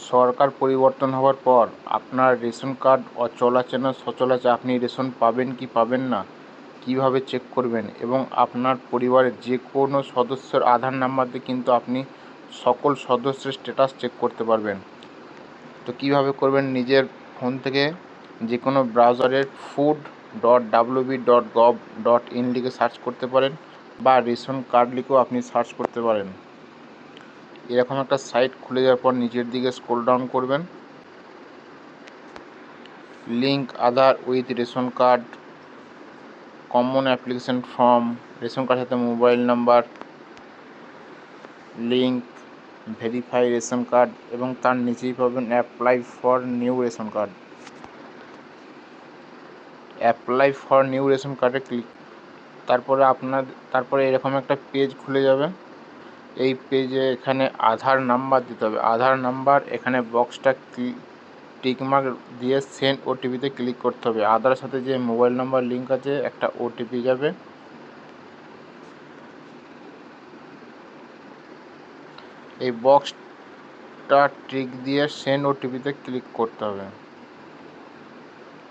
সরকার পরিবর্তন হওয়ার পর আপনার রেশন কার্ড অচল আছে না সচল আছে, আপনি রেশন পাবেন কি পাবেন না কিভাবে চেক করবেন, এবং আপনার পরিবারের যে কোনো সদস্যের আধার নাম্বার দিয়ে কিন্তু আপনি সকল সদস্যের স্ট্যাটাস চেক করতে পারবেন। তো কিভাবে করবেন, নিজের ফোন থেকে যে কোনো ব্রাউজারের food.wb.gov.in লিখে সার্চ করতে পারেন, বা রেশন কার্ড লিখেও আপনি সার্চ করতে পারেন। এরকম একটা সাইট খুলে যাওয়ার পর নিচের দিকে স্ক্রল ডাউন করবেন, link Aadhaar with ration card, common application form, ration কার্ডের সাথে mobile number, link, verify ration card, এবং তার নিচেই পাবেন apply for new ration card. Apply for new ration কার্ডে ক্লিক, তারপরে এরকম একটা পেজ খুলে যাবে। এই পেজে এখানে আধার নাম্বার দিতে হবে, আধার নাম্বার, এখানে বক্সটা টিকমার্ক দিয়ে সেন্ড ওটিপিতে ক্লিক করতে হবে। আধারের সাথে যে মোবাইল নাম্বার লিঙ্ক আছে একটা ওটিপি যাবে, এই বক্সটা টিক দিয়ে সেন্ড ওটিপিতে ক্লিক করতে হবে।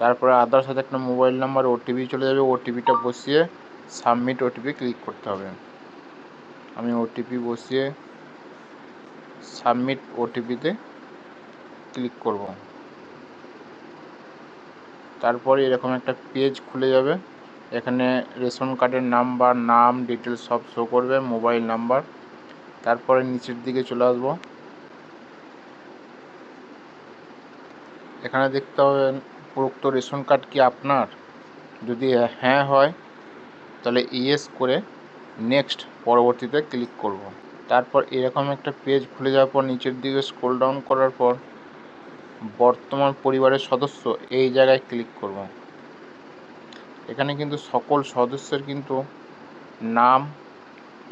তারপরে আধারের সাথে একটা মোবাইল নাম্বার ওটিপি চলে যাবে, ওটিপিটা বসিয়ে সাবমিট ওটিপি ক্লিক করতে হবে। আমি ওটিপি বসিয়ে সাবমিট ওটিপিতে ক্লিক করব। তারপরে এরকম একটা পেজ খুলে যাবে, এখানে রেশন কার্ডের নাম্বার, নাম, ডিটেলস সব শো করবে, মোবাইল নাম্বার। তারপরে নিচের দিকে চলে আসবো, এখানে দেখতে পাবেন উপরোক্ত রেশন কার্ড কি আপনার। যদি হ্যাঁ হয় তাহলে ইয়েস করে নেক্সট পরবর্তীতে ক্লিক করব। তারপর এরকম একটা পেজ খুলে যাওয়ার পর নিচের দিকে স্ক্রল ডাউন করার পর বর্তমান পরিবারের সদস্য এই জায়গায় ক্লিক করব। এখানে কিন্তু সকল সদস্যের কিন্তু নাম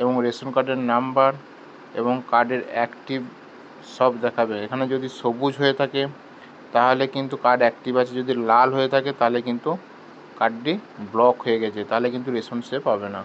এবং রেশন কার্ডের নাম্বার এবং কার্ডের অ্যাক্টিভ সব দেখাবে। এখানে যদি সবুজ হয়ে থাকে তাহলে কিন্তু কার্ড অ্যাক্টিভ আছে, যদি লাল হয়ে থাকে তাহলে কিন্তু কার্ডটি ব্লক হয়ে গেছে, তাহলে কিন্তু রেশন সে পাবে না।